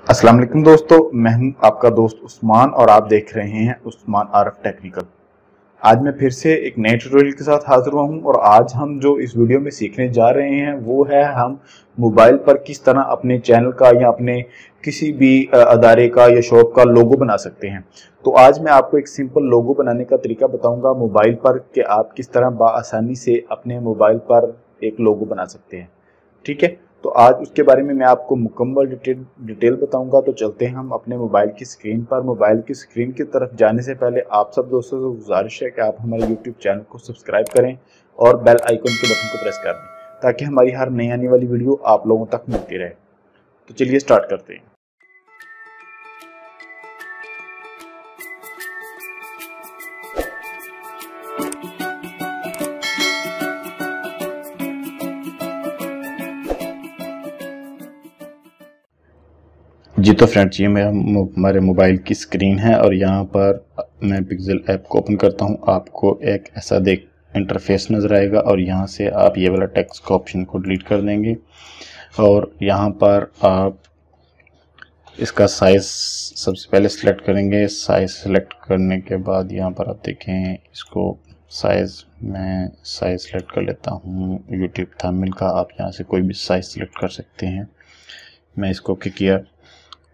अस्सलाम वालेकुम दोस्तों, मैं हूं आपका दोस्त उस्मान और आप देख रहे हैं उस्मान आरफ टेक्निकल। आज मैं फिर से एक नए ट्यूटोरियल के साथ हाजिर हुआ हूं और आज हम जो इस वीडियो में सीखने जा रहे हैं वो है हम मोबाइल पर किस तरह अपने चैनल का या अपने किसी भी अदारे का या शॉप का लोगो बना सकते हैं। तो आज मैं आपको एक सिंपल लोगो बनाने का तरीका बताऊंगा मोबाइल पर कि आप किस तरह बआसानी से अपने मोबाइल पर एक लोगो बना सकते हैं। ठीक है, तो आज उसके बारे में मैं आपको मुकम्मल डिटेल बताऊंगा। तो चलते हैं हम अपने मोबाइल की स्क्रीन पर। मोबाइल की स्क्रीन की तरफ जाने से पहले आप सब दोस्तों से गुजारिश है कि आप हमारे यूट्यूब चैनल को सब्सक्राइब करें और बेल आइकन के बटन को प्रेस कर दें ताकि हमारी हर नई आने वाली वीडियो आप लोगों तक मिलती रहे। तो चलिए स्टार्ट करते हैं। जी तो फ्रेंड्स, ये हमारे मोबाइल की स्क्रीन है और यहाँ पर मैं पिक्सेल ऐप को ओपन करता हूँ। आपको एक ऐसा इंटरफेस नज़र आएगा और यहाँ से आप ये वाला टेक्स्ट का ऑप्शन को डिलीट कर देंगे और यहाँ पर आप इसका साइज़ सबसे पहले सिलेक्ट करेंगे। साइज़ सिलेक्ट करने के बाद यहाँ पर आप देखें इसको मैं साइज़ सिलेक्ट कर लेता हूँ यूट्यूब थंबनेल का। आप यहाँ से कोई भी साइज़ सिलेक्ट कर सकते हैं। मैं इसको ओके किया।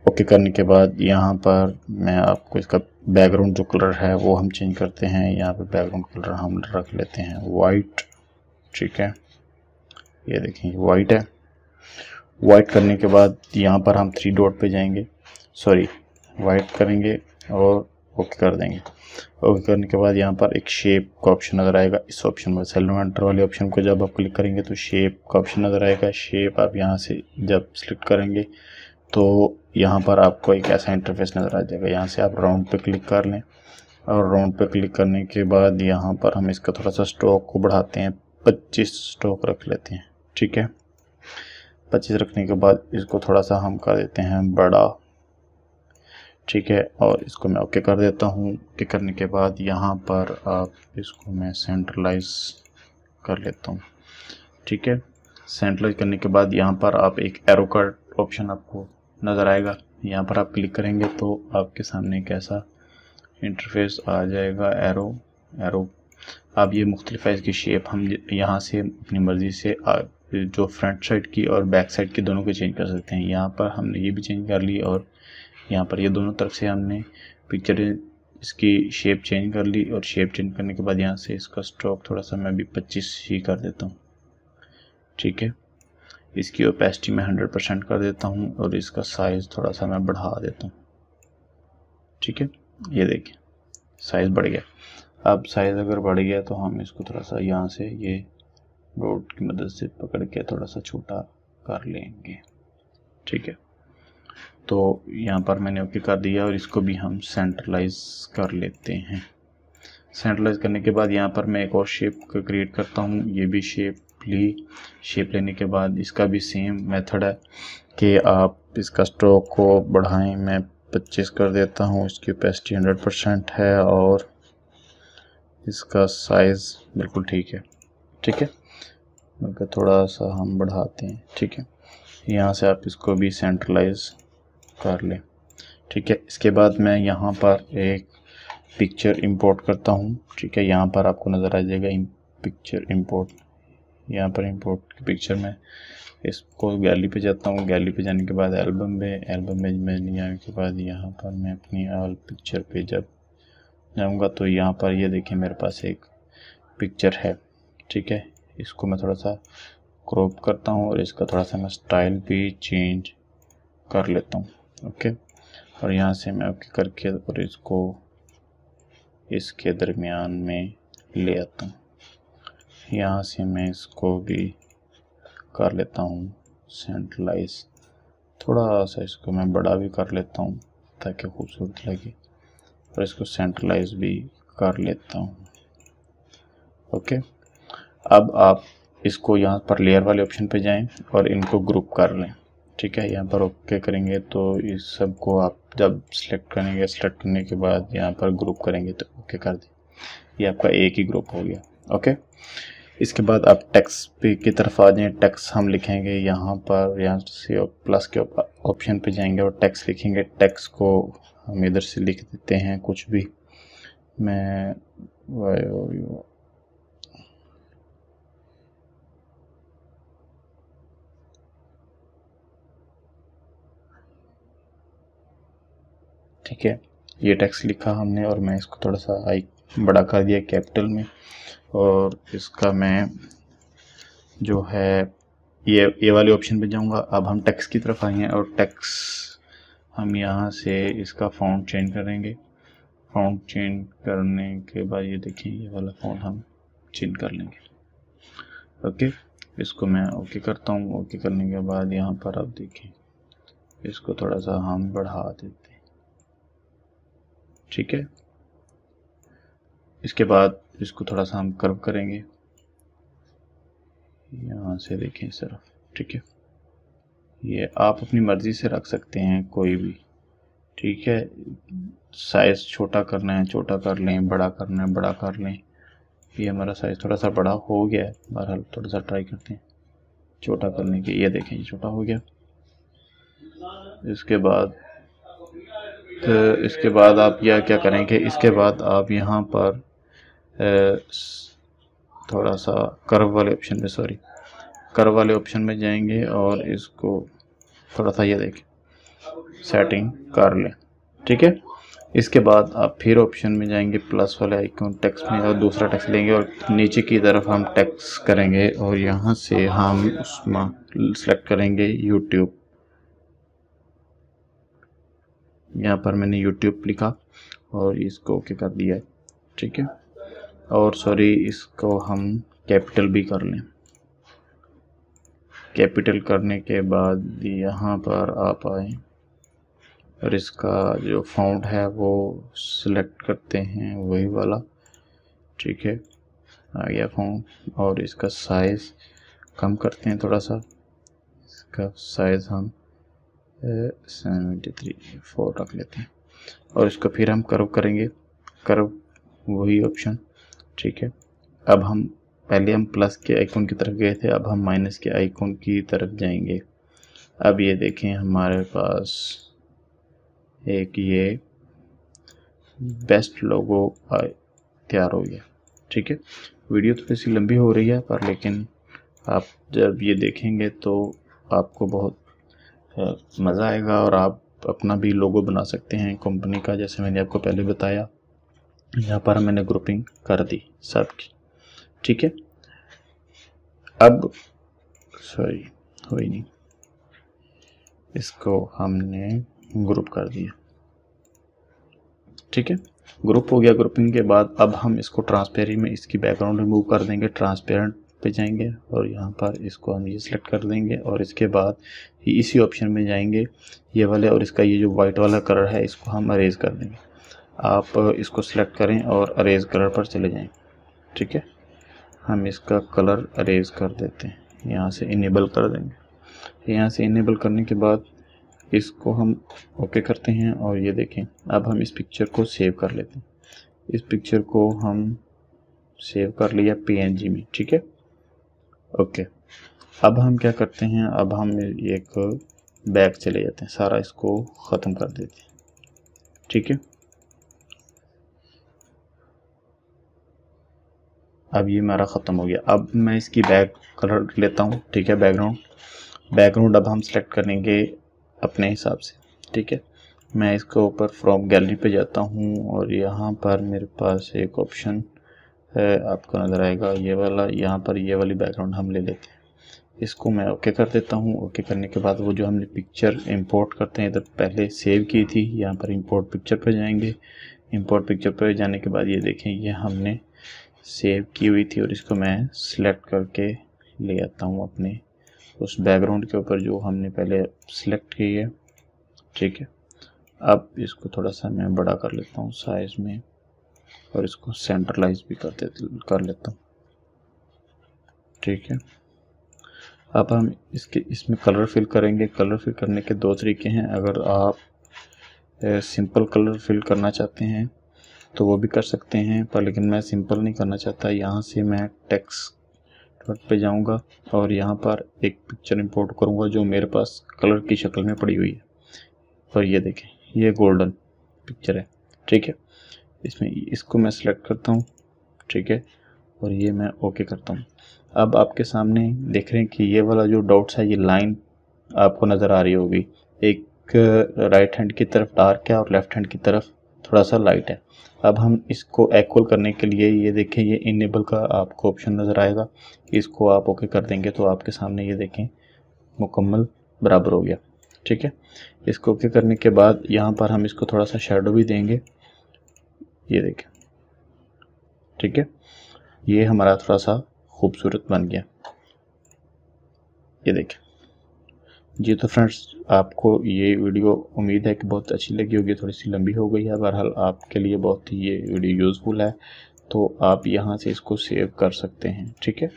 ओके करने के बाद यहाँ पर मैं आपको इसका बैकग्राउंड जो कलर है वो हम चेंज करते हैं। यहाँ पे बैकग्राउंड कलर हम रख लेते हैं वाइट। ठीक है, ये देखें वाइट है। वाइट करने के बाद यहाँ पर हम 3 डॉट पे जाएंगे, वाइट करेंगे और ओके कर देंगे। ओके करने के बाद यहाँ पर एक शेप का ऑप्शन नज़र आएगा। इस ऑप्शन पर सेलेंडर वाले ऑप्शन को जब आप क्लिक करेंगे तो शेप का ऑप्शन नज़र आएगा। शेप आप यहाँ से जब सिलेक्ट करेंगे तो यहाँ पर आपको एक ऐसा इंटरफेस नज़र आ जाएगा। यहाँ से आप राउंड पे क्लिक कर लें और राउंड पे क्लिक करने के बाद यहाँ पर हम इसका थोड़ा सा स्ट्रोक को बढ़ाते हैं, 25 स्ट्रोक रख लेते हैं। ठीक है, 25 रखने के बाद इसको थोड़ा सा हम कर देते हैं बड़ा। ठीक है, और इसको मैं ओके कर देता हूँ। ओके करने के बाद यहाँ पर आप इसको मैं सेंट्रलाइज कर लेता हूँ। ठीक है, सेंट्रलाइज करने के बाद यहाँ पर आप एक एरो का ऑप्शन आपको नज़र आएगा। यहाँ पर आप क्लिक करेंगे तो आपके सामने एक ऐसा इंटरफेस आ जाएगा। एरो आप ये मुख्तलिफ इसकी शेप हम यहाँ से अपनी मर्ज़ी से जो फ्रंट साइड की और बैक साइड की दोनों को चेंज कर सकते हैं। यहाँ पर हमने ये भी चेंज कर ली और यहाँ पर ये दोनों तरफ से हमने पिक्चर इसकी शेप चेंज कर ली और शेप चेंज करने के बाद यहाँ से इसका स्ट्रोक थोड़ा सा मैं भी 25 ही कर देता हूँ। ठीक है, इसकी ओपेसिटी मैं 100% कर देता हूँ और इसका साइज़ थोड़ा सा मैं बढ़ा देता हूँ। ठीक है, ये देखिए साइज़ बढ़ गया। अब साइज़ अगर बढ़ गया तो हम इसको थोड़ा सा यहाँ से ये डॉट की मदद से पकड़ के थोड़ा सा छोटा कर लेंगे। ठीक है, तो यहाँ पर मैंने ओके कर दिया और इसको भी हम सेंट्रलाइज कर लेते हैं। सेंट्रलाइज करने के बाद यहाँ पर मैं एक और शेप को क्रिएट करता हूँ। ये भी शेप लेने के बाद इसका भी सेम मेथड है कि आप इसका स्ट्रोक को बढ़ाएं। मैं 25 कर देता हूँ, इसकी ओपेसिटी 100% है और इसका साइज़ बिल्कुल ठीक है। ठीक है, बल्कि थोड़ा सा हम बढ़ाते हैं। ठीक है, यहाँ से आप इसको भी सेंट्रलाइज कर लें। ठीक है, इसके बाद मैं यहाँ पर एक पिक्चर इंपोर्ट करता हूँ। ठीक है, यहाँ पर आपको नज़र आ जाएगा पिक्चर इंपोर्ट। यहाँ पर इंपोर्ट की पिक्चर में इसको गैलरी पे जाता हूँ। गैलरी पे जाने के बाद एल्बम में जाने के बाद यहाँ पर मैं अपनी ऑल पिक्चर पे जब जाऊँगा तो यहाँ पर ये देखें मेरे पास एक पिक्चर है। ठीक है, इसको मैं थोड़ा सा क्रॉप करता हूँ और इसका थोड़ा सा मैं स्टाइल भी चेंज कर लेता हूँ। ओके, और यहाँ से मैं ओके करके और इसको इसके दरमियान में ले आता हूँ। यहाँ से मैं इसको भी कर लेता हूँ सेंट्रलाइज। थोड़ा सा इसको मैं बड़ा भी कर लेता हूँ ताकि खूबसूरत लगे और इसको सेंट्रलाइज भी कर लेता हूँ। ओके, अब आप इसको यहाँ पर लेयर वाले ऑप्शन पे जाएं और इनको ग्रुप कर लें। ठीक है, यहाँ पर ओके करेंगे तो इस सब को आप जब सिलेक्ट करेंगे, सिलेक्ट करने के बाद यहाँ पर ग्रुप करेंगे तो ओके कर दें। ये आपका एक ही ग्रुप हो गया। ओके, इसके बाद आप टेक्स्ट पे की तरफ आ जाएं। टेक्स्ट हम लिखेंगे यहाँ पर, यहाँ से प्लस के ऑप्शन पे जाएंगे और टेक्स्ट लिखेंगे। टेक्स्ट को हम इधर से लिख देते हैं कुछ भी। मैं ठीक है, ये टेक्स्ट लिखा हमने और मैं इसको थोड़ा सा बड़ा कर दिया कैपिटल में। और इसका मैं जो है ये वाले ऑप्शन पे जाऊंगा। अब हम टेक्स्ट की तरफ आए हैं और टेक्स्ट हम यहाँ से इसका फ़ॉन्ट चेंज करेंगे। फ़ॉन्ट चेंज करने के बाद ये देखिए ये वाला फ़ॉन्ट हम चेंज कर लेंगे। ओके, इसको मैं ओके करता हूँ। ओके करने के बाद यहाँ पर आप देखें इसको थोड़ा सा हम बढ़ा देते हैं। ठीक है, इसके बाद इसको थोड़ा सा हम कर्व करेंगे यहाँ से, देखें इस तरफ। ठीक है, ये आप अपनी मर्ज़ी से रख सकते हैं कोई भी। ठीक है, साइज़ छोटा करना है छोटा कर लें, बड़ा करना है बड़ा कर लें। ये हमारा साइज़ थोड़ा सा बड़ा हो गया है, बहरहाल थोड़ा सा ट्राई करते हैं छोटा करने के। ये देखें ये छोटा हो गया। इसके बाद आप यह क्या करेंगे, इसके बाद आप यहाँ पर थोड़ा सा कर्व वाले ऑप्शन में कर्व वाले ऑप्शन में जाएंगे और इसको थोड़ा सा ये देखें सेटिंग कर लें। ठीक है, इसके बाद आप फिर ऑप्शन में जाएंगे प्लस वाले आइकन टेक्स्ट में और दूसरा टेक्स्ट लेंगे और नीचे की तरफ हम टेक्स्ट करेंगे और यहाँ से हम उसमें सेलेक्ट करेंगे यूट्यूब। यहाँ पर मैंने यूट्यूब लिखा और इसको ओके कर दिया है। ठीक है, और सॉरी इसको हम कैपिटल भी कर लें। कैपिटल करने के बाद यहाँ पर आप आए और इसका जो फ़ॉन्ट है वो सिलेक्ट करते हैं वही वाला। ठीक है, आ गया फ़ॉन्ट और इसका साइज़ कम करते हैं थोड़ा सा। इसका साइज़ हम 73 रख लेते हैं और इसको फिर हम कर्व करेंगे, कर्व वही ऑप्शन। ठीक है, अब हम पहले हम प्लस के आइकन की तरफ गए थे, अब हम माइनस के आइकन की तरफ जाएंगे। अब ये देखें हमारे पास एक ये बेस्ट लोगो तैयार हो गया। ठीक है, वीडियो थोड़ी सी लंबी हो रही है पर लेकिन आप जब ये देखेंगे तो आपको बहुत मज़ा आएगा और आप अपना भी लोगो बना सकते हैं कंपनी का, जैसे मैंने आपको पहले बताया। यहाँ पर मैंने ग्रुपिंग कर दी सबकी। ठीक है, अब सॉरी हुई नहीं, इसको हमने ग्रुप कर दिया। ठीक है, ग्रुप हो गया। ग्रुपिंग के बाद अब हम इसको ट्रांसपेरेंट में इसकी बैकग्राउंड रिमूव कर देंगे। ट्रांसपेरेंट पे जाएंगे और यहाँ पर इसको हम ये सिलेक्ट कर देंगे और इसके बाद इसी ऑप्शन में जाएंगे ये वाले और इसका ये जो वाइट वाला कलर है इसको हम अरेज कर देंगे। आप इसको सिलेक्ट करें और अरेज कलर पर चले जाएं। ठीक है, हम इसका कलर अरेज कर देते हैं, यहाँ से इनेबल कर देंगे। यहाँ से इनेबल करने के बाद इसको हम ओके करते हैं और ये देखें अब हम इस पिक्चर को सेव कर लेते हैं। इस पिक्चर को हम सेव कर लिया PNG में। ठीक है, ओके। अब हम क्या करते हैं, अब हम एक बैक चले जाते हैं, सारा इसको ख़त्म कर देते हैं। ठीक है, अब ये मेरा ख़त्म हो गया। अब मैं इसकी बैक कलर लेता हूँ। ठीक है, बैकग्राउंड अब हम सेलेक्ट करेंगे अपने हिसाब से। ठीक है, मैं इसके ऊपर फ्रॉम गैलरी पे जाता हूँ और यहाँ पर मेरे पास एक ऑप्शन है, आपको नज़र आएगा ये वाला। यहाँ पर ये वाली बैकग्राउंड हम ले लेते हैं, इसको मैं ओके कर देता हूँ। ओके करने के बाद वो जो हमने पिक्चर इंपोर्ट करते हैं इधर पहले सेव की थी, यहाँ पर इंपोर्ट पिक्चर पे जाएंगे। इंपोर्ट पिक्चर पे जाने के बाद ये देखें ये हमने सेव की हुई थी और इसको मैं सिलेक्ट करके ले आता हूँ अपने उस बैकग्राउंड के ऊपर जो हमने पहले सिलेक्ट की है। ठीक है, अब इसको थोड़ा सा मैं बड़ा कर लेता हूँ साइज़ में और इसको सेंट्रलाइज भी कर लेता हूँ। ठीक है, अब हम इसमें कलर फिल करेंगे। कलर फिल करने के दो तरीके हैं। अगर आप सिंपल कलर फिल करना चाहते हैं तो वो भी कर सकते हैं, पर लेकिन मैं सिंपल नहीं करना चाहता। यहाँ से मैं टेक्स्ट सॉफ्टवेयर पे जाऊंगा और यहाँ पर एक पिक्चर इंपोर्ट करूँगा जो मेरे पास कलर की शक्ल में पड़ी हुई है। और ये देखें, ये गोल्डन पिक्चर है, ठीक है। इसमें इसको मैं सिलेक्ट करता हूँ, ठीक है, और ये मैं ओके करता हूँ। अब आपके सामने देख रहे हैं कि ये वाला जो डॉट्स है, ये लाइन आपको नज़र आ रही होगी। एक राइट हैंड की तरफ डार्क है और लेफ्ट हैंड की तरफ थोड़ा सा लाइट है। अब हम इसको इक्वल करने के लिए ये देखें, ये इनेबल का आपको ऑप्शन नज़र आएगा, इसको आप ओके कर देंगे तो आपके सामने ये देखें मुकम्मल बराबर हो गया, ठीक है। इसको ओके करने के बाद यहाँ पर हम इसको थोड़ा सा शेडो भी देंगे, ये देखें, ठीक है। ये हमारा थोड़ा सा खूबसूरत बन गया, ये देखें जी। तो फ्रेंड्स, आपको ये वीडियो उम्मीद है कि बहुत अच्छी लगी होगी, थोड़ी सी लंबी हो गई है, बहरहाल आपके लिए बहुत ही ये वीडियो यूज़फुल है, तो आप यहाँ से इसको सेव कर सकते हैं, ठीक है।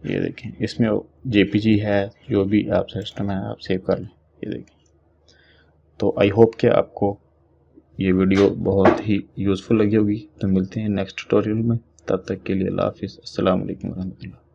ये देखें, इसमें JPG है, जो भी आप सिस्टम है आप सेव कर लें, ये देखें। तो आई होप कि आपको ये वीडियो बहुत ही यूज़फुल लगी होगी। तो मिलते हैं नेक्स्ट ट्यूटोरियल में, तब तक के लिए अल्लाह हाफिज़, अस्सलाम वालेकुम रहमतुल्लाह।